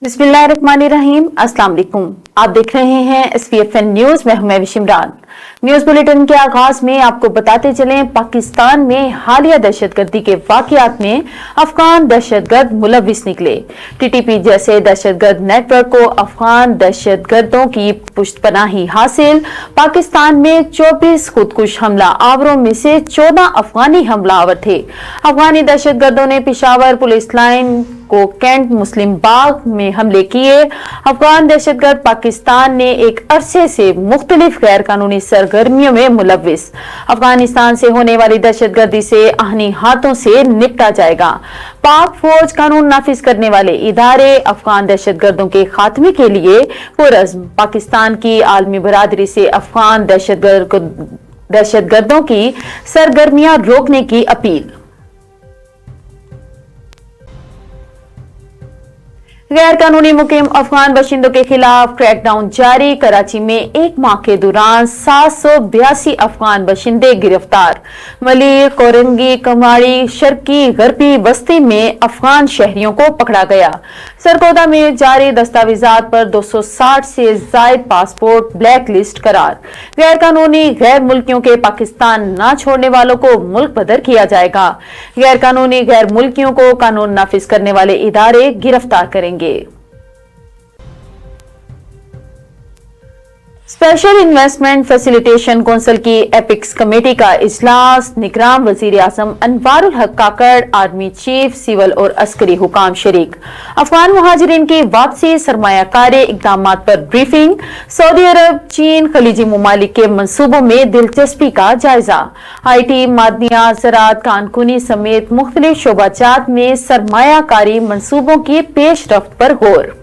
बिस्मिल्लाहिर्रहमानिर्रहीम। अस्सलाम वालेकुम। आप देख रहे हैं SPFN न्यूज में मैं विशिमरान। न्यूज बुलेटिन के आगाज में आपको बताते चलें, पाकिस्तान में हालिया दहशतगर्दी के वाकयात में अफगान दहशतगर्द मुलविस निकले। TTP जैसे दहशतगर्द नेटवर्क को अफगान दहशतगर्दों की पुष्टपनाही हासिल। पाकिस्तान में 24 खुदकुश हमला आवरों में से 14 अफगानी हमलावर थे। अफगानी दहशतगर्दों ने पिशावर पुलिस लाइन को कैंट मुस्लिम बाग में हमले किए। अफगान दहशतगर्द पाकिस्तान ने एक अरसे से मुख्तलिफ गैर कानूनी सरगर्मियों में मुलविस। अफगानिस्तान से होने वाली दहशतगर्दी से आहनी हाथों से निपटा जाएगा। पाक फौज कानून नाफिज करने वाले इदारे अफगान दहशतगर्दों के खात्मे के लिए पुरअज़्म। पाकिस्तान की आलमी बरादरी से अफगान दहशतगर्दों की सरगर्मियां रोकने की अपील। गैर कानूनी मुकीम अफगान बाशिंदों के खिलाफ क्रैकडाउन जारी। कराची में एक माह के दौरान 782 अफगान बाशिंदे गिरफ्तार। मलिर, कोरंगी, कमाड़ी, शर्की, गरबी बस्ती में अफगान शहरियों को पकड़ा गया। सरगोदा में जारी दस्तावेजात पर 260 से जायद पासपोर्ट ब्लैक लिस्ट करार। गैर कानूनी गैर मुल्कियों के पाकिस्तान न छोड़ने वालों को मुल्क बदर किया जाएगा। गैर कानूनी गैर मुल्कियों को कानून नाफिज करने वाले इदारे गिरफ्तार करेंगे। स्पेशल इन्वेस्टमेंट फैसिलिटेशन काउंसिल की एपिक्स कमेटी का इजलास। निगरान वजीर आजम अनवारुल हक काकड़, आर्मी चीफ, सिविल और अस्करी हुकाम शरीक। अफगान मुहाजिरीन की वापसी, सरमायाकारी इकदाम पर ब्रीफिंग। सऊदी अरब, चीन, खलीजी ममालिक के मंसूबों में दिलचस्पी का जायजा। IT, मादनियात, ज़राअत, कानकुनी समेत मुख्तलिफ शोबाजात में सरमायाकारी मंसूबों की पेशरफ्त पर गौर।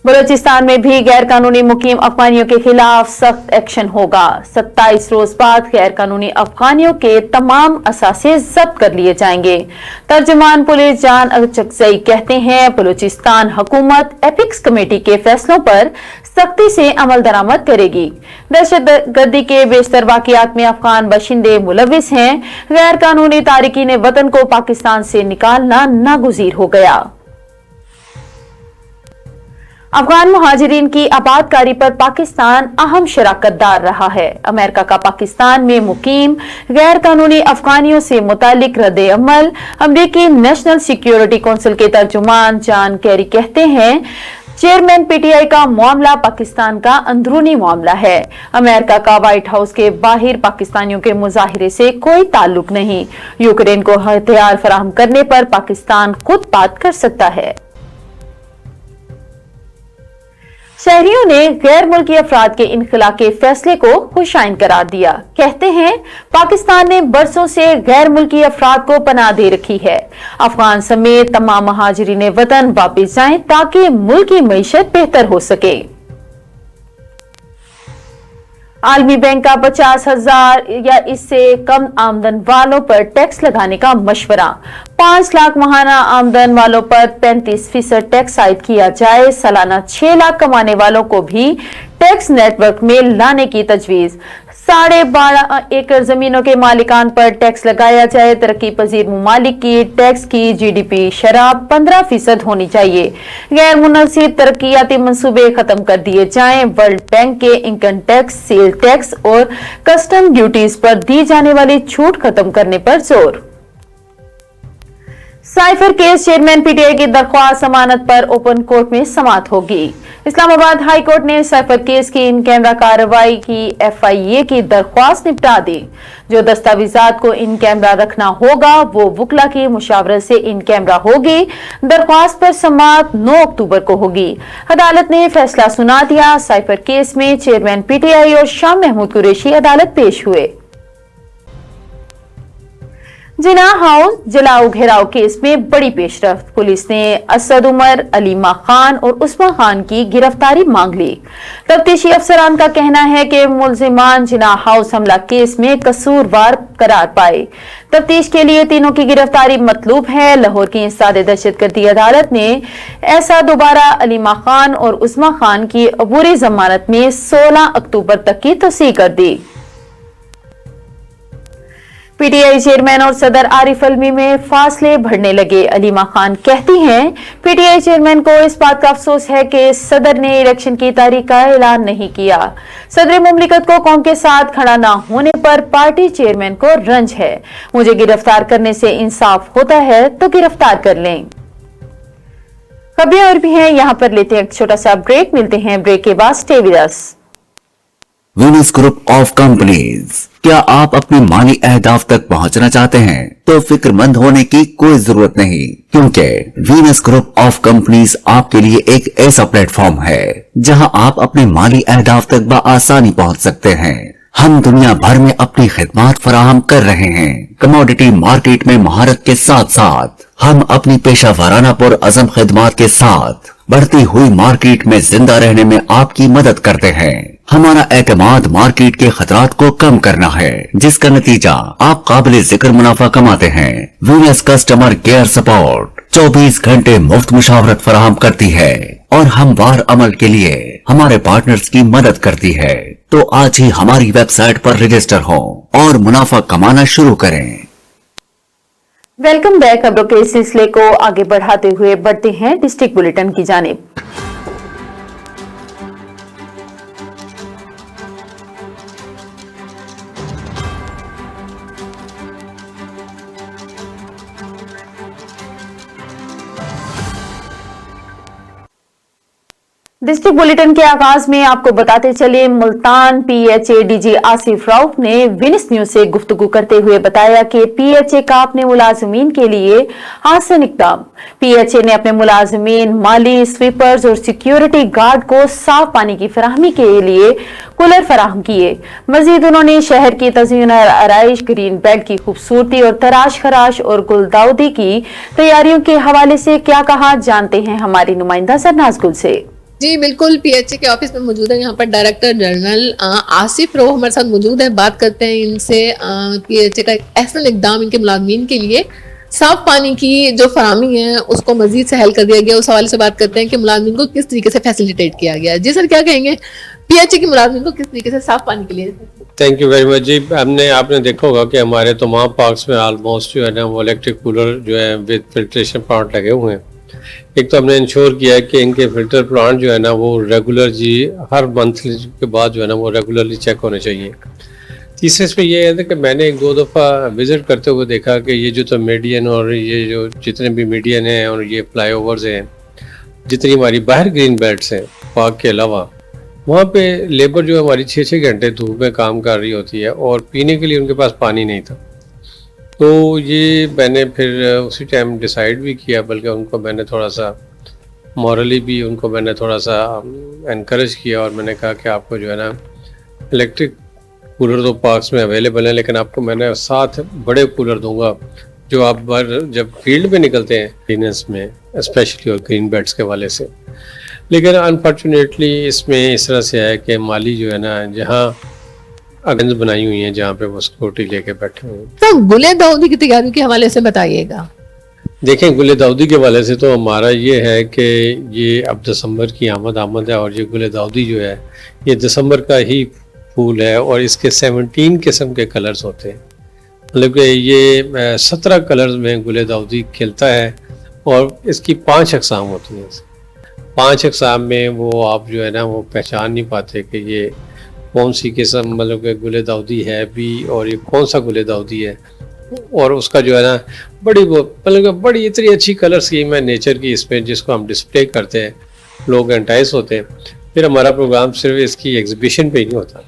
बलोचिस्तान में भी गैर कानूनी मुकीम अफगानियों के खिलाफ सख्त एक्शन होगा। 27 रोज बाद गैर कानूनी अफगानियों के तमाम असासे जब्त कर लिए जाएंगे। तर्जुमान पुलिस जान अचकजई कहते हैं, बलोचिस्तान हुकूमत एपिक्स कमेटी के फैसलों पर सख्ती से अमल दरामद करेगी। दहशतगर्दी के बेशतर वाकयात में अफगान बाशिंदे मुलविस हैं। गैर कानूनी तारिकीन वतन को पाकिस्तान से निकालना नागुज़ीर हो गया। अफगान मुहाजिरीन की आबादकारी पर पाकिस्तान अहम शराकतदार रहा है। अमेरिका का पाकिस्तान में मुकीम गैर कानूनी अफगानियों से मुतालिक रद्द अमल। अमरीकी नेशनल सिक्योरिटी काउंसिल के तर्जुमान जॉन कैरी कहते हैं, चेयरमैन PTI का मामला पाकिस्तान का अंदरूनी मामला है। अमेरिका का व्हाइट हाउस के बाहर पाकिस्तानियों के मुजाहिरे से कोई ताल्लुक नहीं। यूक्रेन को हथियार फराहम करने पर पाकिस्तान खुद बात कर सकता है। शहरियों ने गैर मुल्की अफराद के इनखला के फैसले को खुशाइन करार दिया। कहते हैं, पाकिस्तान ने बरसों से गैर मुल्की अफराद को पनाह दे रखी है। अफगान समेत तमाम महाजिरीन वतन वापस जाएं ताकि मुल्क की मईशत बेहतर हो सके। आलमी बैंक का 50,000 या इससे कम आमदन वालों पर टैक्स लगाने का मशवरा। 5 लाख माहाना आमदन वालों पर 35% टैक्स आयद किया जाए। सालाना 6 लाख कमाने वालों को भी टैक्स नेटवर्क में लाने की तजवीज। 12.5 एकड़ जमीनों के मालिकान पर टैक्स लगाया जाए। तरक्की पजीर ममालिक की टैक्स की GDP शरह 15% होनी चाहिए। गैर मुनसिब तरक्याती मंसूबे खत्म कर दिए जाएं। वर्ल्ड बैंक के इनकम टैक्स, सेल टैक्स और कस्टम ड्यूटीज पर दी जाने वाली छूट खत्म करने पर जोर। साइफर केस, चेयरमैन PTI की दरख्वास्त जमानत पर ओपन कोर्ट में समाअत होगी। इस्लामाबाद हाई कोर्ट ने साइफर केस की इन कैमरा कार्रवाई की FIA की दरख्वास्त निपटा दी। जो दस्तावेजात को इन कैमरा रखना होगा वो वुकला की मुशावरत से इन कैमरा होगी। दरख्वास्त पर समाअत 9 अक्टूबर को होगी। अदालत ने फैसला सुना दिया। साइफर केस में चेयरमैन PTI और शाह महमूद कुरैशी अदालत पेश हुए। जिना हाउस जलाओ घेराव केस में बड़ी पेशरफ्त। पुलिस ने असद उमर, अलीमा खान और उस्मा खान की गिरफ्तारी मांग ली। तफ्तीशी अफसरान का कहना है कि मुलजिमान जिना हाउस हमला केस में कसूरवार करार पाए। तफ्तीश के लिए तीनों की गिरफ्तारी मतलूब है। लाहौर की इंसदाद दहशतगर्दी अदालत ने ऐसा दोबारा अलीमा खान और उस्मा खान की अबूरी जमानत में 16 अक्टूबर तक की तौसीह कर दी। पीटीआई चेयरमैन और सदर आरिफ अलवी में फासले बढ़ने लगे। अलीमा खान कहती हैं, पीटीआई चेयरमैन को इस बात का अफसोस है कि सदर ने इलेक्शन की तारीख का ऐलान नहीं किया। सदर मुमलिकत को कौम के साथ खड़ा ना होने पर पार्टी चेयरमैन को रंज है। मुझे गिरफ्तार करने से इंसाफ होता है तो गिरफ्तार कर लें। खबरें और भी हैं, यहाँ पर लेते हैं एक छोटा सा ब्रेक। मिलते हैं ब्रेक के बाद। Stay with us. Venus group of companies. क्या आप अपने माली अहदाफ तक पहुंचना चाहते हैं? तो फिक्रमंद होने की कोई जरूरत नहीं, क्योंकि वीनस ग्रुप ऑफ कंपनीज आपके लिए एक ऐसा प्लेटफॉर्म है जहां आप अपने माली अहदाफ तक बआसानी पहुंच सकते हैं। हम दुनिया भर में अपनी खिदमात फराहम कर रहे हैं। कमोडिटी मार्केट में महारत के साथ साथ हम अपनी पेशा वाराना पुर अज़म खिदमात के साथ बढ़ती हुई मार्केट में जिंदा रहने में आपकी मदद करते हैं। हमारा एतमाद मार्केट के खतरात को कम करना है, जिसका नतीजा आप काबिल जिक्र मुनाफा कमाते हैं। वीनस कस्टमर केयर सपोर्ट 24 घंटे मुफ्त मुशावरत फराहम करती है और हमवार अमल के लिए हमारे पार्टनर्स की मदद करती है। तो आज ही हमारी वेबसाइट पर रजिस्टर हो और मुनाफा कमाना शुरू करें। Welcome back. खबरों के सिलसिले को आगे बढ़ाते हुए बढ़ते हैं डिस्ट्रिक्ट बुलेटिन की जानिब। डिस्ट्रिक्ट बुलेटिन के आगाज में आपको बताते चले, मुल्तान पीएचए डीजी आसिफ रऊफ ने विनिस न्यूज से गुफ्तगू करते हुए बताया कि पीएचए का अपने मुलाजमीन के लिए आसान इक़दाम। पीएचए ने अपने मुलाजमीन, माली, स्वीपर्स और सिक्योरिटी गार्ड को साफ पानी की फराहमी के लिए कूलर फराहम किए। मजीद उन्होंने शहर की तज़यीन और आराइश, ग्रीन बेल्ट की खूबसूरती और तराश खराश और गुलदाउदी की तैयारियों के हवाले से क्या कहा, जानते हैं हमारी नुमाइंदा सरनाज गुल से। जी बिल्कुल, पीएचए के ऑफिस में मौजूद है यहाँ पर डायरेक्टर जनरल आसिफ रऊफ हमारे साथ मौजूद है। बात करते हैं इनसे पीएचए का एक अहसन इक़दाम इनके मुलाजमीन के लिए साफ पानी की जो फराहमी है उसको मजीद सहल कर दिया गया। उस हवाले से बात करते हैं कि मुलाजमीन को किस तरीके से फैसिलिटेट किया गया। जी सर, क्या कहेंगे पीएचए की मुलाजमीन को किस तरीके से साफ पानी के लिए? थैंक यू वेरी मच जी। आपने देखा होगा कि हमारे तमाम पार्क्स में ऑलमोस्ट जो है ना वो इलेक्ट्रिक कूलर जो है विद फिल्ट्रेशन प्लांट लगे हुए हैं। एक तो हमने इंश्योर किया है कि इनके फिल्टर प्लांट जो है ना वो रेगुलर जी हर मंथ के बाद जो है ना वो रेगुलरली चेक होने चाहिए। तीसरे इसमें ये है कि मैंने एक दो दफ़ा विज़िट करते हुए देखा कि ये जो तो मीडियन और ये जो जितने भी मीडियन हैं और ये फ्लाई ओवर्स हैं, जितनी हमारी बाहर ग्रीन बेल्ट्स हैं पार्क के अलावा, वहाँ पे लेबर जो है हमारी 6-6 घंटे धूप में काम कर रही होती है और पीने के लिए उनके पास पानी नहीं था। तो ये मैंने फिर उसी टाइम डिसाइड भी किया, बल्कि उनको मैंने थोड़ा सा मॉरली भी उनको मैंने थोड़ा सा एनकरेज किया और मैंने कहा कि आपको जो है ना इलेक्ट्रिक कूलर तो पार्क्स में अवेलेबल है, लेकिन आपको मैंने 7 बड़े कूलर दूंगा जो आप जब फील्ड में निकलते हैं ग्रीनेस में स्पेशली और ग्रीन बेल्ट्स के वाले से। लेकिन अनफॉर्चुनेटली इसमें इस तरह से है कि माली जो है ना जहाँ अगेंस्ट बनाई हुई हैं जहाँ पे वो सिक्योरिटी लेके बैठे हुए हैं। तो गुले दाऊदी की तैयारी के हवाले से बताइएगा। देखें, गुले दाऊदी के हवाले से तो हमारा ये है कि ये अब दिसंबर की आमद है और ये गुले दाऊदी जो है ये दिसंबर का ही फूल है और इसके 17 किस्म के कलर्स होते हैं। मतलब कि ये 17 कलर्स में गुले दाऊदी खिलता है और इसकी 5 अक़साम होती हैं। 5 अक़साम में वो आप जो है ना वो पहचान नहीं पाते कि ये कौन सी किस्म मतलब कि गुले दाऊदी है भी और ये कौन सा गुले दाऊदी है। और उसका जो है ना बड़ी वो मतलब बड़ी इतनी अच्छी कलर स्कीम है नेचर की इसमें, जिसको हम डिस्प्ले करते हैं, लोग एंटाइज होते हैं। फिर हमारा प्रोग्राम सिर्फ इसकी एग्जीबिशन पे ही नहीं होता,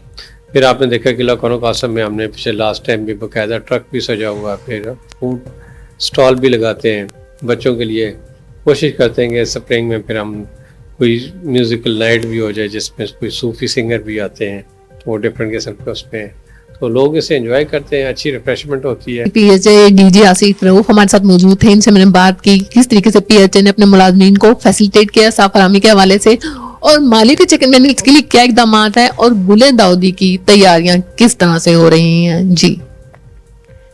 फिर आपने देखा किला कौनो कासम में हमने पिछले लास्ट टाइम भी बाकायदा ट्रक भी सजा हुआ, फिर फूड स्टॉल भी लगाते हैं बच्चों के लिए। कोशिश करते हैं कि स्प्रिंग में फिर हम कोई म्यूज़िकल नाइट भी हो जाए जिसमें कोई सूफी सिंगर भी आते हैं, वो डिफरेंट किस्म के उसमें, तो लोग इसे एंजॉय करते हैं, अच्छी रिफ्रेशमेंट होती है। पीएचए डीजी आसिफ रऊफ हमारे साथ मौजूद थे, इनसे मैंने बात की किस तरीके से पीएचए ने अपने मुलाजमीन को फैसिलिटेट किया साफ फराहमी के हवाले से और माली के चिकन मैंने इसके लिए क्या इकदाम है और गुले दाऊदी की तैयारियां किस तरह से हो रही हैं। जी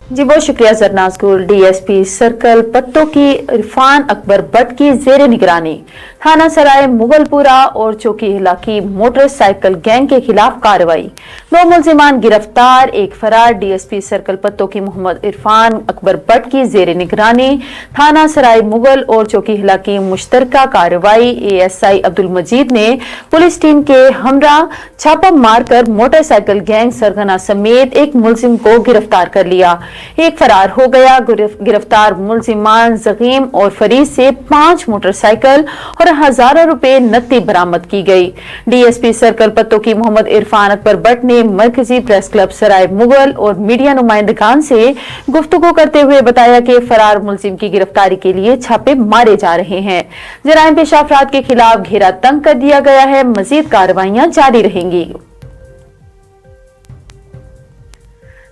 जी बहुत शुक्रिया जरनाज गुल। डीएसपी सर्कल पत्तों की इरफान अकबर भट्ट की जेर निगरानी थाना सराय मुगलपुरा और चौकीहिला की मोटरसाइकिल गैंग के खिलाफ कार्रवाई, 2 मुलजिमान गिरफ्तार, 1 फरार। डीएसपी सर्कल पत्तों की मोहम्मद इरफान अकबर भट्ट की जेर निगरानी थाना सराय मुगल और चौकीहिला की मुश्तरका कार्रवाई। एएसआई अब्दुल मजीद ने पुलिस टीम के हमरा छापा मारकर मोटरसाइकिल गैंग सरगना समेत 1 मुलजिम को गिरफ्तार कर लिया, 1 फरार हो गया। गिरफ्तार मुलजिमान जकीम और फरीद से 5 मोटरसाइकिल और हजारों रुपए नकदी बरामद की गई। डीएसपी सर्कल पत्तों की मोहम्मद इरफान अकबर भट्ट ने मरकजी प्रेस क्लब सराय मुगल और मीडिया नुमाइंदगान से गुफ्तगू करते हुए बताया कि फरार मुलजिम की गिरफ्तारी के लिए छापे मारे जा रहे हैं। जराइम पेशा अफराद के खिलाफ घेरा तंग कर दिया गया है, मजीद कार्रवाइयां जारी रहेंगी।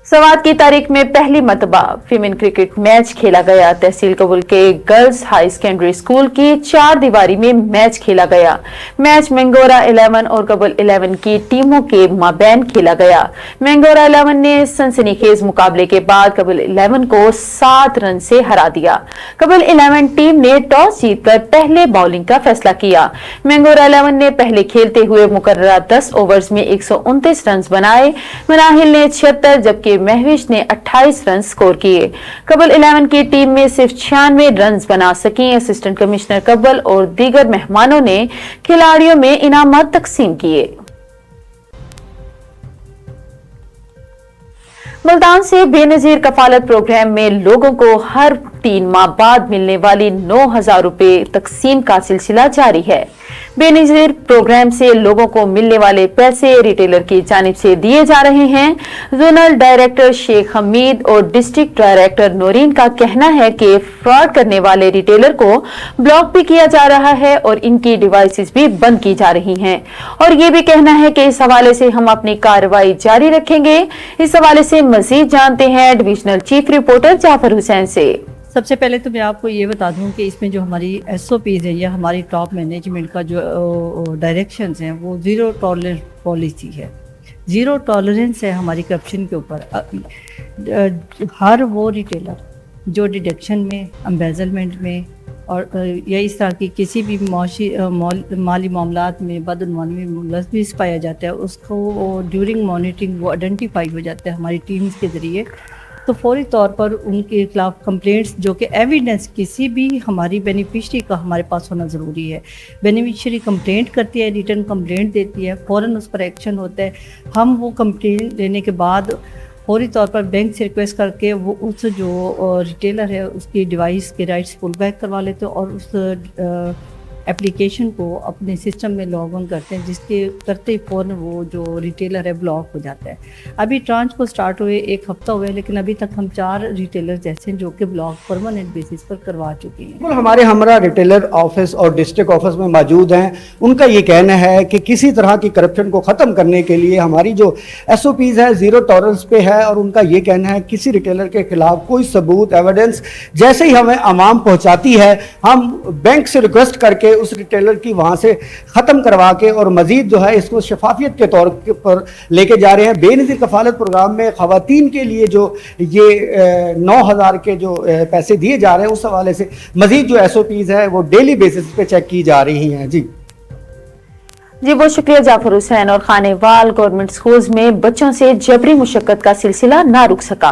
सवात की तारीख में पहली मरतबा विमेन क्रिकेट मैच खेला गया। तहसील कबूल के गर्ल्स हाई सेकेंडरी स्कूल की 4 दीवारी में मैच खेला गया। मैच मैंगोरा 11 और कबूल 11 की टीमों के माबैन खेला गया। मैंगोरा 11 ने सनसनीखेज मुकाबले के बाद कबूल 11 को 7 रन से हरा दिया। कबूल 11 टीम ने टॉस जीतकर पहले बॉलिंग का फैसला किया। मैंगोरा 11 ने पहले खेलते हुए मुकर्ररा 10 ओवर्स में 129 रन बनाए। मनाहिल ने 76 जबकि महविश ने 28 रन स्कोर किए। कबल 11 की टीम में सिर्फ 96 रन बना सकी। असिस्टेंट कमिश्नर कबल और दीगर मेहमानों ने खिलाड़ियों में इनामात तकसीम किए। मुल्तान से बेनजीर कफालत प्रोग्राम में लोगों को हर 3 माह बाद मिलने वाली 9,000 रुपए तकसीम का सिलसिला जारी है। बेनजीर प्रोग्राम से लोगों को मिलने वाले पैसे रिटेलर की जानिब से दिए जा रहे हैं। जोनल डायरेक्टर शेख हमीद और डिस्ट्रिक्ट डायरेक्टर नौरीन का कहना है कि फ्रॉड करने वाले रिटेलर को ब्लॉक भी किया जा रहा है और इनकी डिवाइसेस भी बंद की जा रही हैं। और ये भी कहना है कि इस हवाले से हम अपनी कार्रवाई जारी रखेंगे। इस हवाले से मजीद जानते हैं divisional chief reporter Jafar Hussain से। सबसे पहले तो मैं आपको ये बता दूं कि इसमें जो हमारी SOPs है या हमारी टॉप मैनेजमेंट का जो डायरेक्शंस हैं वो ज़ीरो टॉलरेंस पॉलिसी है। ज़ीरो टॉलरेंस है हमारी करप्शन के ऊपर। हर वो रिटेलर जो डिडक्शन में, एम्बेजलमेंट में और या इस तरह की किसी भी माली मामलात में बदअनवानी में मुलव्वस पाया जाता है, उसको ड्यूरिंग मॉनिटरिंग वो आइडेंटिफाई हो जाता है हमारी टीम्स के ज़रिए। तो फौरी तौर पर उनके खिलाफ कंप्लेंट्स जो कि एविडेंस किसी भी हमारी बेनिफिशरी का हमारे पास होना ज़रूरी है। बेनिफिशरी कंप्लेंट करती है, रिटर्न कंप्लेंट देती है, फ़ौरन उस पर एक्शन होता है। हम वो कंप्लेंट देने के बाद फौरी तौर पर बैंक से रिक्वेस्ट करके वो उस जो रिटेलर है उसकी डिवाइस के राइट्स पुल बैक करवा लेते हैं और उस एप्लीकेशन को अपने सिस्टम में लॉग ऑन करते हैं, जिसके करते ही फ़ौरन वो जो रिटेलर है ब्लॉक हो जाता है। अभी ट्रांच को स्टार्ट हुए 1 हफ्ता हुआ है, लेकिन अभी तक हम 4 रिटेलर्स ऐसे हैं जो कि ब्लॉक परमानेंट बेसिस पर करवा चुके हैं। बिल्कुल, हमारे हमरा रिटेलर ऑफिस और डिस्ट्रिक्ट ऑफिस में मौजूद हैं। उनका ये कहना है कि किसी तरह की करप्शन को ख़त्म करने के लिए हमारी जो SOPs है ज़ीरो टॉलरेंस पे है। और उनका ये कहना है किसी रिटेलर के खिलाफ कोई सबूत एविडेंस जैसे ही हमें आवाम पहुँचाती है, हम बैंक से रिक्वेस्ट करके उस रिटेलर की वहां से खत्म करवा के और मजीद जो है इसको शफाफियत के तौर पर लेके जा रहे हैं। बेनज़ीर कफालत प्रोग्राम में ख़वातीन के लिए जो ये 9,000 के जो पैसे दिए जा रहे हैं, उस हवाले से मजीद जो SOPs है वो डेली बेसिस पे चेक की जा रही हैं। जी बहुत शुक्रिया जाफर हुसैन। और खानेवाल गवर्नमेंट स्कूल्स में बच्चों से जबरी मुशक्कत का सिलसिला ना रुक सका।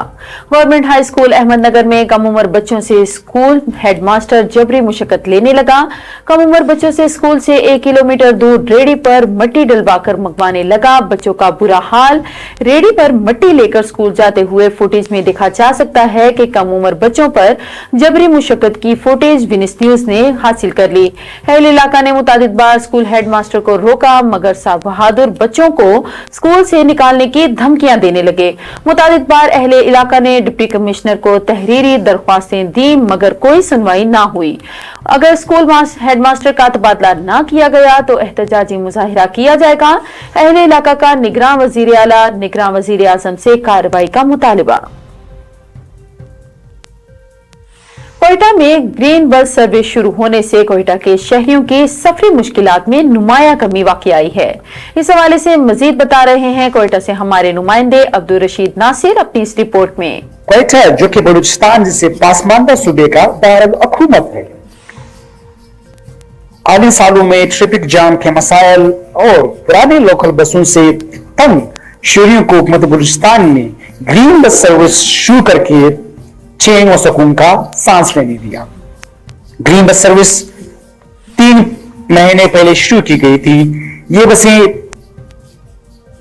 गवर्नमेंट हाई स्कूल अहमदनगर में कम उम्र बच्चों से स्कूल हेडमास्टर जबरी मुशक्कत लेने लगा। कम उम्र बच्चों से स्कूल से 1 किलोमीटर दूर रेडी पर मट्टी डलवाकर मंगवाने लगा। बच्चों का बुरा हाल। रेडी पर मट्टी लेकर स्कूल जाते हुए फुटेज में देखा जा सकता है कि कम उम्र बच्चों पर जबरी मुशक्कत की फुटेज विनिस न्यूज ने हासिल कर ली। अहले इलाका ने मुतादिद बार स्कूल हेडमास्टर को का मगर साहब बहादुर बच्चों को स्कूल से निकालने की धमकियां देने लगे। मुताबिक बार अहले इलाका ने डिप्टी कमिश्नर को तहरीरी दरख्वास्तें दी मगर कोई सुनवाई ना हुई। अगर स्कूल हेडमास्टर का तबादला ना किया गया तो एहतजाजी मुजाहिरा किया जाएगा। अहले इलाका का निगरान वजीर आला, निगरान वजीर आजम से कार्रवाई का मुतालिबा। कोयटा में ग्रीन बस सर्विस शुरू होने से कोयटा के शहरियों की सफरी मुश्किलात में नुमाया कमी वाकई आई है। इस हवाले से मजीद बता रहे हैं कोयटा से हमारे नुमाइंदे अब्दुल रशीद नासिर अपनी इस रिपोर्ट में। क्वेटा जो कि बलूचिस्तान जिसे पासमानदा सूबे का दारुल-हुकूमत है, आने सालों में ट्रैफिक जाम के मसाइल और पुराने लोकल बसों से तंग शहरियों को हुकूमत बलूचिस्तान ने ग्रीन बस सर्विस शुरू करके चैन और सुकून का सांस लेने दिया। ग्रीन बस सर्विस 3 महीने पहले शुरू की गई थी। ये बसें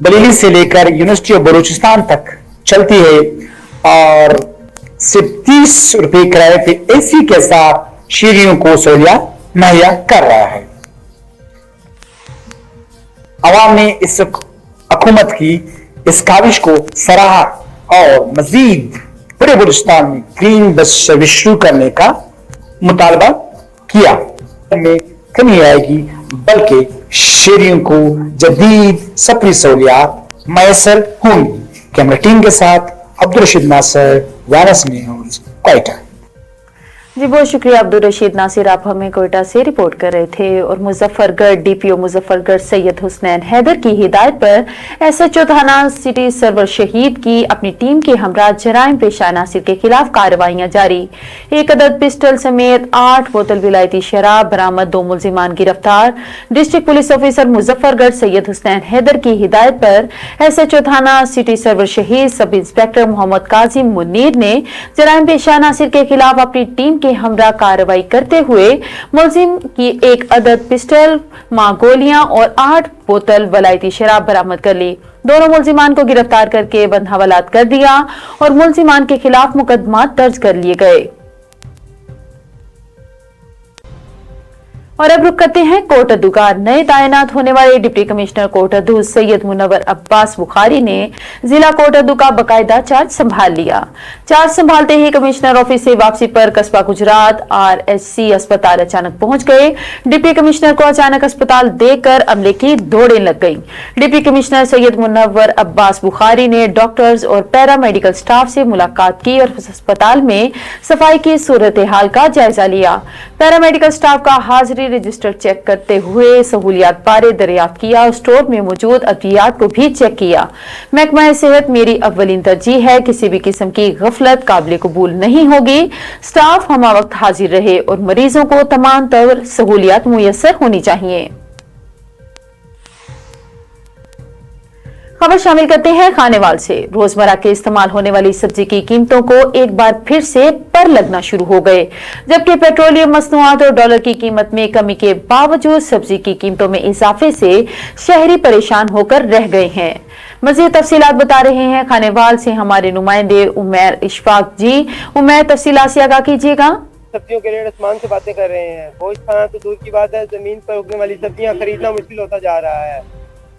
बरेली से लेकर यूनिवर्सिटी ऑफ बलूचिस्तान तक चलती है और सिर्फ 30 रुपए किराए पे एसी के साथ शहरियों को सहूलियत मुहैया कर रहा है। अवाम ने इस हुकूमत की इस काविश को सराहा और मजीद पूरे बलूचिस्तान में ग्रीन बस सर्विस शुरू करने का मुतालबा किया। में कमी आएगी बल्कि शहरियों को जदीद सफरी सहूलियात मैसर होंगी। कैमरा टीम के साथ अब्दुल रशीद नासिर, वायरस न्यूज़, कोयटा। जी बहुत शुक्रिया अब्दुल रशीद नासिर, आप हमें कोयटा से रिपोर्ट कर रहे थे। और मुजफ्फरगढ़ डीपीओ मुजफ्फरगढ़ सैयद हुसनैन हैदर की हिदायत पर एसएचओ थाना सिटी सरवर शहीद की अपनी टीम के हमरा जराइम पेश अनासिर के खिलाफ कार्रवाइयां जारी। 1 अदद पिस्टल समेत 8 बोतल विलायती शराब बरामद, 2 मुलजिमान गिरफ्तार। District police officer Muzaffargarh Syed Husnain Haider की हिदायत पर एसएचओ थाना सिटी सरवर शहीद सब इंस्पेक्टर मोहम्मद काजिम मुन्नीर ने जराइम पेश अनासिर के खिलाफ अपनी टीम के हमरा कार्रवाई करते हुए मुलजिम की 1 अदद पिस्टल, गोलियां और 8 बोतल वलायती शराब बरामद कर ली। दोनों मुलजिमान को गिरफ्तार करके बंद हवालात कर दिया और मुलजिमान के खिलाफ मुकदमा दर्ज कर लिए गए। और अब रुक करते हैं कोटअद्दू का। नए तैनात होने वाले डिप्टी कमिश्नर कोटअद्दू सैयद मुनव्वर अब्बास बुखारी ने जिला कोटअद्दू का बाकायदा चार्ज संभाल लिया। चार्ज संभालते ही कमिश्नर ऑफिस से वापसी पर कस्बा गुजरात आरएचसी अस्पताल अचानक पहुंच गए। डिप्टी कमिश्नर को अचानक अस्पताल देखकर अमले की दौड़ें लग गईं। डिप्टी कमिश्नर सैयद मुनव्वर अब्बास बुखारी ने डॉक्टर्स और पैरामेडिकल स्टाफ से मुलाकात की और अस्पताल में सफाई की सूरत हाल का जायजा लिया। पैरामेडिकल स्टाफ का हाजिरी रजिस्टर चेक करते हुए सहूलियात बारे दरियाफ्त किया और स्टोर में मौजूद अद्वियात को भी चेक किया। महकमा सेहत मेरी अव्वलीन तरजीह है, किसी भी किस्म की गफलत काबिल कबूल नहीं होगी। स्टाफ हमा वक्त हाजिर रहे और मरीजों को तमाम तर सहूलियात मुयस्सर होनी चाहिए। खबर शामिल करते हैं खानेवाल से। रोजमर्रा के इस्तेमाल होने वाली सब्जी की कीमतों को एक बार फिर से पर लगना शुरू हो गए, जबकि पेट्रोलियम मसनूआत और डॉलर की कीमत में कमी के बावजूद सब्जी की कीमतों में इजाफे से शहरी परेशान होकर रह गए हैं। मजीद तफसीलात बता रहे हैं खानेवाल से हमारे नुमाइंदे उमैर इशफाक जी। उमैर, तफसीलात से आगाह कीजिएगा। सब्जियों के रेट आसमान से बातें कर रहे हैं। गोश्त खाना तो दूर की बात है, जमीन पर उगने वाली सब्जियां खरीदना मुश्किल होता जा रहा है।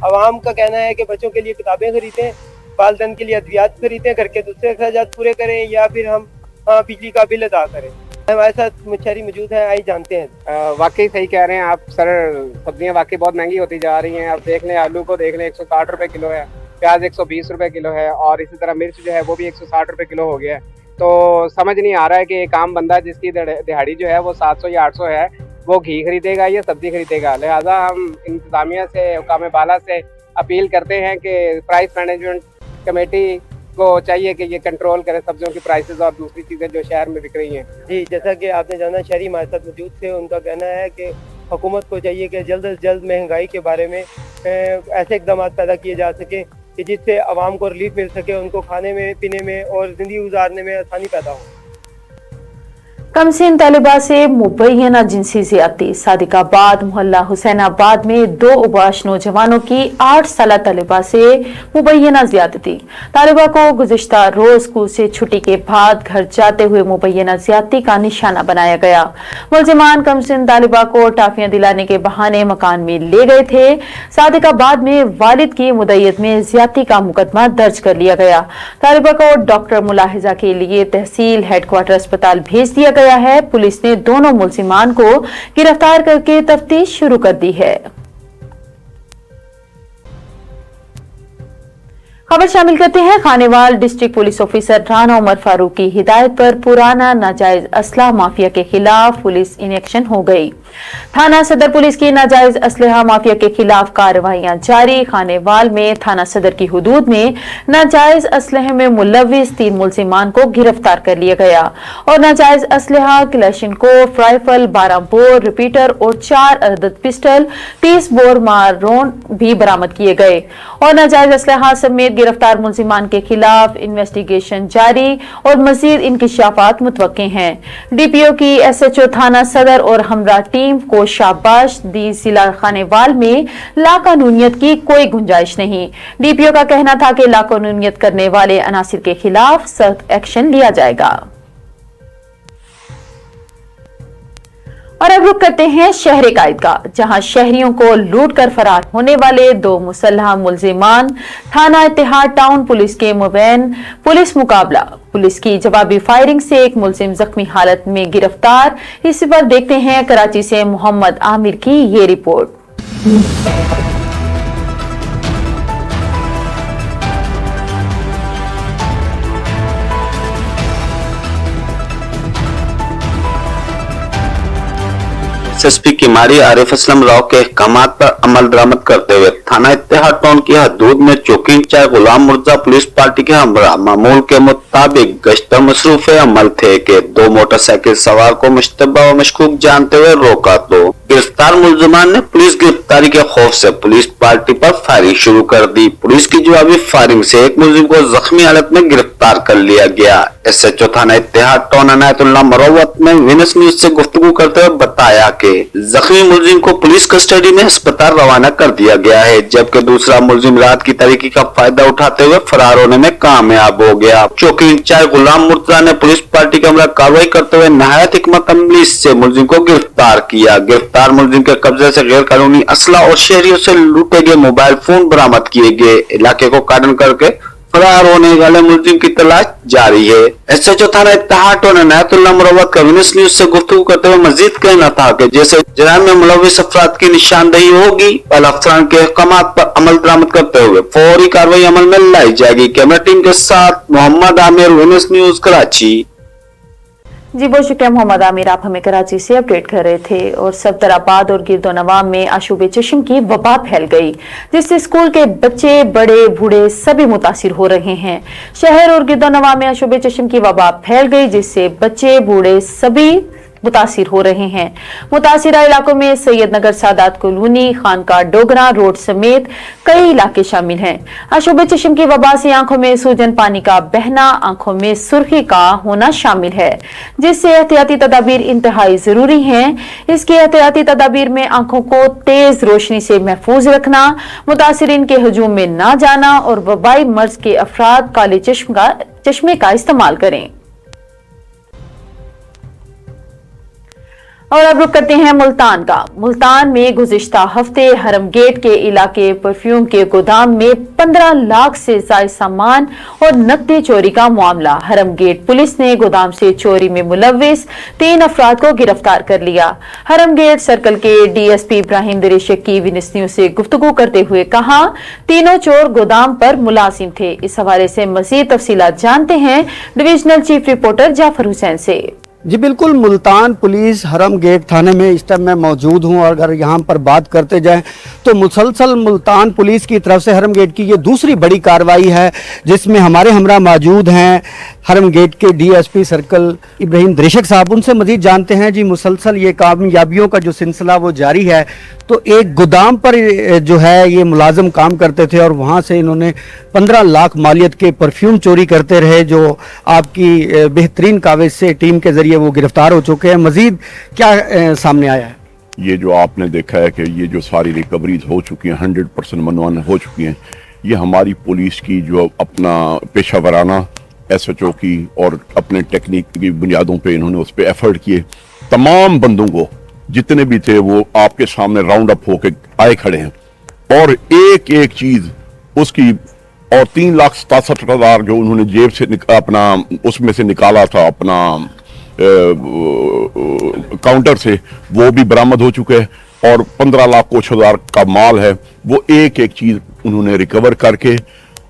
आवाम का कहना है कि बच्चों के लिए किताबें खरीदें, वालिदैन के लिए अद्वियात खरीदें, घर के दूसरे अखराजात पूरे करें या फिर हम बिजली का बिल अदा करें। हमारे साथ मुशहरी मौजूद हैं, आइए जानते हैं। वाकई सही कह रहे हैं आप सर, सब्जियां वाकई बहुत महंगी होती जा रही हैं। आप देख लें, आलू को देख लें 160 रुपए किलो है, प्याज 120 रुपए किलो है और इसी तरह मिर्च जो है वो भी 160 रुपए किलो हो गया है। तो समझ नहीं आ रहा है कि एक आम बंदा जिसकी दिहाड़ी जो है वो 700 या 800 है, वो घी खरीदेगा या सब्जी खरीदेगा। लिहाजा हम इंतजामिया से, हुकाम बाला से अपील करते हैं कि प्राइस मैनेजमेंट कमेटी को चाहिए कि ये कंट्रोल करे सब्जियों की प्राइसेस और दूसरी चीज़ें जो शहर में बिक रही हैं। जी, जैसा कि आपने जाना, शहरी हमारे साथ मौजूद थे, उनका कहना है कि हुकूमत को चाहिए कि जल्द से जल्द महंगाई के बारे में ऐसे इकदाम पैदा किए जा सके कि जिससे आवाम को रिलीफ मिल सके, उनको खाने में, पीने में और ज़िंदगी गुजारने में आसानी पैदा हो। कमसिन तालिबा से मुबैना जिनसी ज्यादती। सादिकाबाद मोहल्ला हुसैनाबाद में 2 उबाश नौजवानों की 8 साल तालिबा से मुबैना ज्यादती। तालिबा को गुज़िश्ता रोज स्कूल से छुट्टी के बाद घर जाते हुए मुबैना ज्यादती का निशाना बनाया गया। मुलजिमान कमसिन तालिबा को टाफियां दिलाने के बहाने मकान में ले गए थे। सादिकाबाद में वालिद की मुद्दत में ज्यादती का मुकदमा दर्ज कर लिया गया। तालिबा को डॉक्टर मुलाहिजा के लिए तहसील हेडक्वार्टर अस्पताल भेज दिया गया है। पुलिस ने दोनों मुलजिमान को गिरफ्तार करके तफ्तीश शुरू कर दी है। खबर शामिल करते हैं। Khanewal district police officer Rana Umar Farooq की हिदायत पर पुराना नाजायज असलहा माफिया के खिलाफ पुलिस इन एक्शन हो गई। थाना सदर पुलिस की नाजायज असलहा माफिया के खिलाफ कार्रवाइयां जारी। खानेवाल में थाना सदर की हुदूद में नाजायज असलहे में मुलविस 3 मुलजिमान को गिरफ्तार कर लिया गया और नाजायज असलहा क्लैशिनकोफ राइफल 12 बोर रिपीटर और 4 अदद पिस्टल 30 बोर मारोन भी बरामद किए गए और नाजायज असलहा समेत गिरफ्तार मुलजिमान के खिलाफ इन्वेस्टिगेशन जारी और मजीद इंकिशाफात मुतवक्के हैं। डीपीओ की एसएचओ थाना सदर और हमरा टीम को शाबाश दी। जिला खानेवाल में लाकानूनियत की कोई गुंजाइश नहीं। डीपीओ का कहना था कि लाकानूनियत करने वाले अनासिर के खिलाफ सख्त एक्शन लिया जाएगा। और अब रुक करते हैं शहर कायद का, जहां शहरियों को लूट कर फरार होने वाले 2 मुसल्लह मुलजिमान थाना इत्तेहाद टाउन पुलिस के मुबैन पुलिस मुकाबला। पुलिस की जवाबी फायरिंग से एक मुलजिम जख्मी हालत में गिरफ्तार। इसी पर देखते हैं कराची से मोहम्मद आमिर की ये रिपोर्ट। एसएसपी किमारी आरिफ असलम राव के अहकामात पर अमल दरामद करते हुए थाना इत्तेहाद टाउन की हदूद में चौकी इंचार्ज गुलाम मुर्जा पुलिस पार्टी के हमरा मामूल के मुताबिक गश्त पर मसरूफ अमल थे कि 2 मोटरसाइकिल सवार को मुश्तबा व मशकूक जानते हुए रोका तो गिरफ्तार मुलजमान ने पुलिस गिरफ्तारी के खौफ से पुलिस पार्टी पर फायरिंग शुरू कर दी। पुलिस की जवाबी फायरिंग से एक मुलजिम को जख्मी हालत में गिरफ्तार कर लिया गया। एसएचओ थाना इत्तेहाद टाउन अनायतुल्लाह मरवत ने विनस न्यूज से गुफ्तगू करते हुए बताया कि जख्मी मुलजिम को पुलिस कस्टडी में अस्पताल रवाना कर दिया गया है, जबकि दूसरा मुलजिम रात की तारीकी का फायदा उठाते हुए फरार होने में कामयाब हो गया। चौकी इंचार्ज गुलाम मुर्तजा ने पुलिस पार्टी के हमरा कार्रवाई करते हुए नहायत हिकमत अमली से मुलजिम को गिरफ्तार किया। गिरफ्तार मुलजिम के कब्जे से गैर कानूनी असला और शहरियों से लूटे गए मोबाइल फोन बरामद किए गए। इलाके को कार्डन करके फरार होने वाले मुलजिम की तलाश जारी है। एसएचओ थाना इत्तेहाद और अनायतुल्लाह मरवत का विनस न्यूज से गुफ्तगू करते हुए मजीद कहना था कि जैसे जराइम में मुलविस अफराद की निशानदेही होगी, अफसरान के अहकामात पर अमल दरामद करते हुए फौरी कार्रवाई अमल में लाई जाएगी। कैमरा टीम के साथ मोहम्मद आमिर, विनस न्यूज, कराची। जी बहुत शुक्रिया मोहम्मद आमिर, आप हमें कराची से अपडेट कर रहे थे। और सफदराबाद और गिरदोनवाम में आशूब चश्म की वबा फैल गई, जिससे स्कूल के बच्चे बड़े बूढ़े सभी मुतासिर हो रहे हैं। शहर और गिरदोनवाम में आशूब चश्म की वबा फैल गई, जिससे बच्चे बूढ़े सभी मुतासिर हो रहे हैं। मुतासिरा इलाकों में सैयद नगर, सादात कॉलोनी, खानका डोगरा रोड समेत कई इलाके शामिल हैं। आशूब चश्म की वबा से आंखों में सूजन, पानी का बहना, आंखों में सुर्खी का होना शामिल है, जिससे एहतियाती तदाबीर इंतहाई जरूरी हैं। इसके एहतियाती तदाबीर में आंखों को तेज रोशनी से महफूज रखना, मुतासिरीन के हजूम में ना जाना और वबाई मर्ज के अफराद काले चश्मे का इस्तेमाल करें। और अब रुक करते हैं मुल्तान का। मुल्तान में गुज़िश्ता हफ्ते हरम गेट के इलाके परफ्यूम के गोदाम में 15 लाख से ज्यादा सामान और नकदी चोरी का मामला। हरम गेट पुलिस ने गोदाम से चोरी में मुलविस 3 अफराद को गिरफ्तार कर लिया। हरम गेट सर्कल के डीएसपी इब्राहिम दरिशक की विनस न्यूज से गुफ्तगू करते हुए कहा, तीनों चोर गोदाम पर मुलाजिम थे। इस हवाले से मजीद तफसीलात जानते हैं divisional chief reporter Jafar Hussain से। जी बिल्कुल, मुल्तान पुलिस हरम गेट थाने में इस टाइम मैं मौजूद हूं और अगर यहाँ पर बात करते जाएं तो मुसलसल मुल्तान पुलिस की तरफ से हरम गेट की ये दूसरी बड़ी कार्रवाई है, जिसमें हमारे हमरा मौजूद हैं हरम गेट के डीएसपी सर्कल इब्राहिम दरिशक साहब। उनसे मजीद जानते हैं जी मुसलसल ये कामयाबियों का जो सिलसिला वो जारी है। तो एक गोदाम पर जो है ये मुलाजिम काम करते थे और वहाँ से इन्होंने 15 लाख मालियत के परफ्यूम चोरी करते रहे, जो आपकी बेहतरीन काविश से टीम के जरिए वो गिरफ्तार हो चुके हैं। मजीद क्या सामने आया है? ये जो आपने देखा है कि ये जो सारी रिकवरीज हो चुकी हैं 100% मनवान हो चुकी हैं, ये हमारी पुलिस की जो अपना पेशा एसएचओ की और अपने टेक्निक की बुनियादों पे इन्होंने उस पर एफर्ट किए। तमाम बंदों को जितने भी थे वो आपके सामने राउंड अप होके आए खड़े हैं और एक एक चीज उसकी, और 3,67,000 जो उन्होंने जेब से अपना उसमें से निकाला था अपना काउंटर से, वो भी बरामद हो चुके हैं और 15 लाख कुछ हजार का माल है, वो एक एक चीज उन्होंने रिकवर करके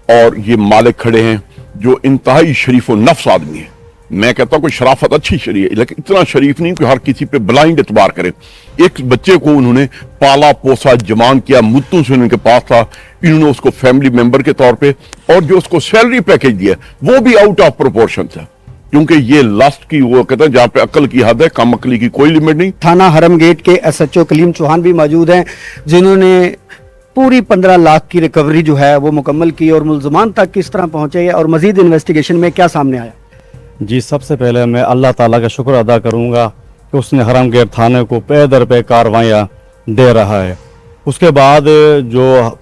और ये मालिक खड़े हैं जो इंतहाई शरीफ और नफ्स आदमी है। मैं कहता हूँ कोई शराफत अच्छी शरीफ है, लेकिन इतना शरीफ नहीं कि हर किसी पे ब्लाइंड एतबार करे। एक बच्चे को उन्होंने पाला पोसा जवान किया, मुद्दों से उनके पास था, इन्होंने उसको फैमिली मेंबर के तौर पे, और जो उसको सैलरी पैकेज दिया वो भी आउट ऑफ प्रोपोर्शन था, क्योंकि ये लास्ट की वो कहते हैं जहाँ पे अकल की हद है, कम अकली की कोई लिमिट नहीं। थाना हरम गेट के SHO कलीम चौहान भी मौजूद हैं, जिन्होंने पूरी 15 लाख की रिकवरी जो है वो मुकम्मल की, और मुल्ज़मान तक किस तरह पहुंचे और मजीद इन्वेस्टिगेशन में क्या सामने आया। जी, सबसे पहले मैं अल्लाह ताला का शुक्र अदा करूंगा कि उसने हरम गेट थाने को पे दर पे कार्रवाइयाँ दे रहा है। उसके बाद जो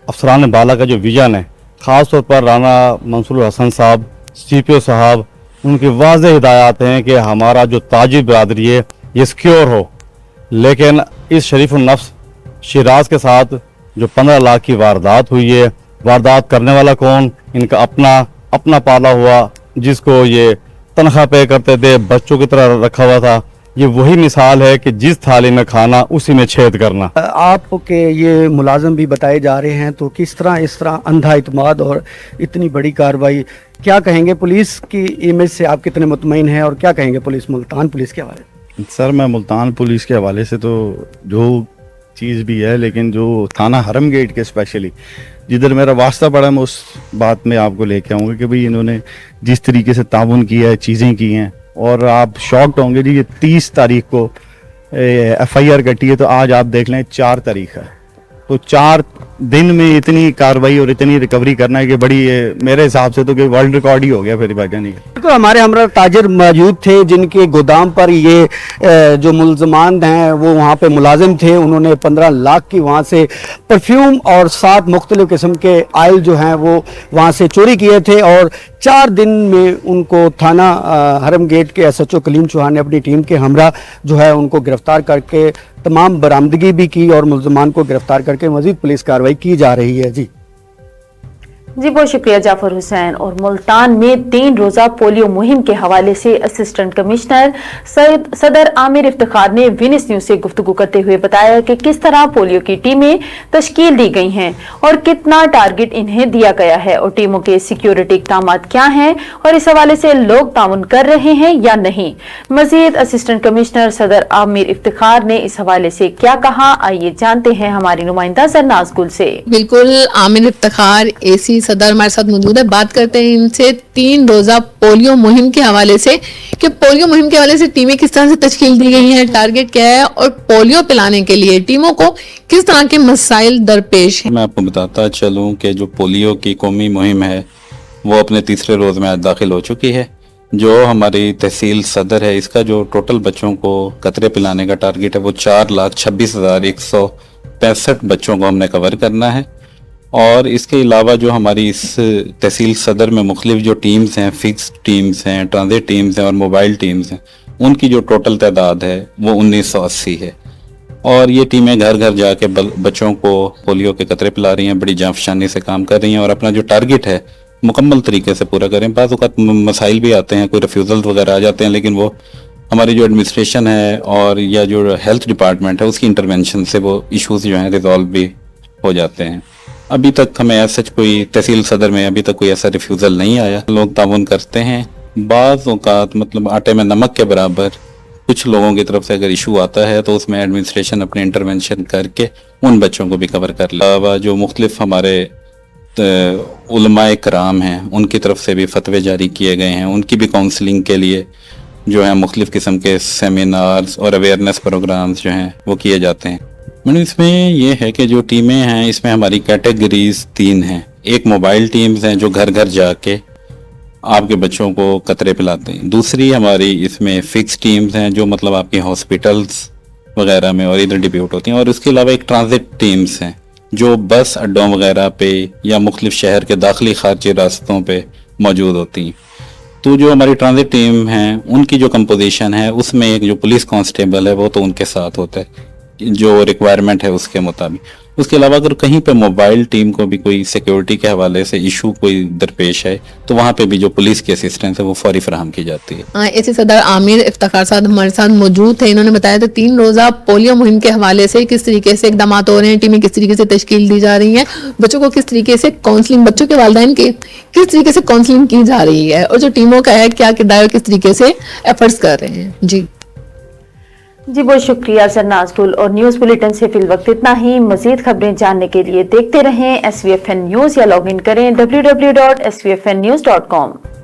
अफसरान बाला का जो विजन है, ख़ास तौर पर राना मंसूर हसन साहब, CPO साहब, उनकी वाज़ेह हिदायत हैं कि हमारा जो ताजिर बरादरी है ये सिक्योर हो। लेकिन इस शरीफ नफ्स शिराज के साथ जो 15 लाख की वारदात हुई है, वारदात करने वाला कौन? इनका अपना पाला हुआ, जिसको ये तनख्वाह पे करते थे, बच्चों की तरह रखा हुआ था। ये वही मिसाल है कि जिस थाली में खाना उसी में छेद करना। आपके ये मुलाजम भी बताए जा रहे हैं, तो किस तरह इस तरह अंधा इत्मीनान और इतनी बड़ी कार्रवाई, क्या कहेंगे? पुलिस की इमेज से आप कितने मुतमईन हैं और क्या कहेंगे पुलिस, मुल्तान पुलिस के हवाले? सर, मैं मुल्तान पुलिस के हवाले से तो जो चीज़ भी है, लेकिन जो थाना हरम गेट के स्पेशली जिधर मेरा वास्ता पड़ा, मैं उस बात में आपको लेके आऊँगा कि भाई इन्होंने जिस तरीके से ताउन किया है, चीज़ें की हैं, और आप शॉक्ड होंगे जी। ये 30 तारीख को FIR कटी है, तो आज आप देख लें 4 तारीख है, तो 4 दिन में इतनी कार्रवाई और इतनी रिकवरी करना है कि बड़ी मेरे हिसाब से तो कि वर्ल्ड रिकॉर्ड ही हो गया फिर भाईजान। तो हमारे हमरा ताजिर मौजूद थे जिनके गोदाम पर ये जो मुल्ज़मान हैं वो वहाँ पे मुलाजिम थे। उन्होंने 15 लाख की वहाँ से परफ्यूम और 7 मुख्तलिफ किस्म के आयल जो हैं वो वहाँ से चोरी किए थे, और 4 दिन में उनको थाना हरम गेट के SHO कलीम चौहान ने अपनी टीम के हमरा जो है उनको गिरफ्तार करके तमाम बरामदगी भी की, और मुल्ज़मान को गिरफ्तार करके मज़ीद पुलिस कार्रवाई की जा रही है। जी बहुत शुक्रिया जाफर हुसैन। और मुल्तान में 3 रोजा पोलियो मुहिम के हवाले से असिस्टेंट कमिश्नर सदर आमिर इफ्तिखार ने विनिस न्यूज से गुफ्तगू करते हुए बताया कि किस तरह पोलियो की टीमें तश्कील दी गई हैं और कितना टारगेट इन्हें दिया गया है, और टीमों के सिक्योरिटी इक़दाम क्या हैं, और इस हवाले से लोग ताउन कर रहे हैं या नहीं। मजीद असिस्टेंट कमिश्नर सदर आमिर इफ्तिखार ने इस हवाले से क्या कहा, आइए जानते हैं हमारी नुमाइंदा सरनाज गुल से। बिल्कुल, आमिर इफ्तिखार AC सदर हमारे साथ मौजूद है। बात करते हैं इनसे 3 रोजा पोलियो मुहिम के हवाले से कि पोलियो मुहिम के हवाले से टीमें किस तरह से तश्कील दी गई हैं, टारगेट क्या है, और पोलियो पिलाने के लिए टीमों को किस तरह के मसाइल दरपेश हैं। मैं आपको बताता चलूं कि जो पोलियो की कौमी मुहिम है वो अपने 3रे रोज में आज दाखिल हो चुकी है। जो हमारी तहसील सदर है, इसका जो टोटल बच्चों को कतरे पिलाने का टारगेट है वो 4,26,165 बच्चों को हमने कवर करना है। और इसके अलावा जो हमारी इस तहसील सदर में मुख्तलिफ जो टीम्स हैं, फिक्स टीम्स हैं, ट्रांजिट टीम्स हैं और मोबाइल टीम्स हैं, उनकी जो टोटल तादाद है वो 1980 है। और ये टीमें घर घर जाके बच्चों को पोलियो के कतरे पिला रही हैं, बड़ी जांफशानी से काम कर रही हैं और अपना जो टारगेट है मुकम्मल तरीके से पूरा करें। बाज़ औक़ात मसाइल भी आते हैं, कोई रिफ्यूज़ल वगैरह आ जाते हैं, लेकिन वो हमारी जो एडमिनिस्ट्रेशन है और या जो हेल्थ डिपार्टमेंट है उसकी इंटरवेंशन से वो इश्यूज़ जो हैं रिजॉल्व भी हो जाते हैं। अभी तक हमें सच कोई तहसील सदर में अभी तक कोई ऐसा रिफ्यूज़ल नहीं आया। लोग ताउन करते हैं, बाज़ औक़ात मतलब आटे में नमक के बराबर कुछ लोगों की तरफ से अगर इशू आता है तो उसमें एडमिनिस्ट्रेशन अपने इंटरवेंशन करके उन बच्चों को भी कवर कर ले। जो मुख्तलिफ हमारे उलमाए कराम हैं उनकी तरफ से भी फतवे जारी किए गए हैं, उनकी भी काउंसलिंग के लिए जो है मुख्तलिफ किस्म के सेमिनार्स और अवेयरनेस प्रोग्राम्स जो हैं वो किए जाते हैं। मैंने इसमें ये है कि जो टीमें हैं इसमें हमारी कैटेगरीज 3 हैं। एक मोबाइल टीम्स हैं जो घर घर जाके आपके बच्चों को कतरे पिलाते हैं। दूसरी हमारी इसमें फिक्स टीम्स हैं जो मतलब आपके हॉस्पिटल्स वगैरह में और इधर डिप्यूट होती हैं। और उसके अलावा एक ट्रांजिट टीम्स हैं जो बस अड्डों वगैरह पे या मुख्तलिफ शहर के दाखिली खारजी रास्तों पे मौजूद होती हैं। तो जो हमारी ट्रांजिट टीम हैं उनकी जो कंपोजिशन है उसमें एक जो पुलिस कांस्टेबल है वो तो उनके साथ होता है जो रिक्वायरमेंट है उसके मुताबिक। उसके अलावा अगर कहीं पे मोबाइल टीम को भी कोई सिक्योरिटी के हवाले से इशू कोई दरपेश है तो वहाँ पे भी जो पुलिस की असिस्टेंस है वो फौरी फराहम की जाती है। ऐसे सदर आमिर इफ्तिखार साहब हमारे साथ मौजूद थे। इन्होंने बताया था 3 रोजा पोलियो मुहिम के हवाले से किस तरीके से इकदाम हो रहे हैं, टीमें किस तरीके से तश्कील दी जा रही हैं, बच्चों को किस तरीके से काउंसलिंग, बच्चों के वालिदैन की किस तरीके से काउंसलिंग की जा रही है और जो टीमों का है क्या किरदार, किस तरीके से एफर्ट्स कर रहे हैं। जी बहुत शुक्रिया सरनाज गुल। और न्यूज बुलेटिन से फिल वक्त इतना ही। मजीद खबरें जानने के लिए देखते रहें SVFN न्यूज या लॉग इन करें www.svfnnews.com।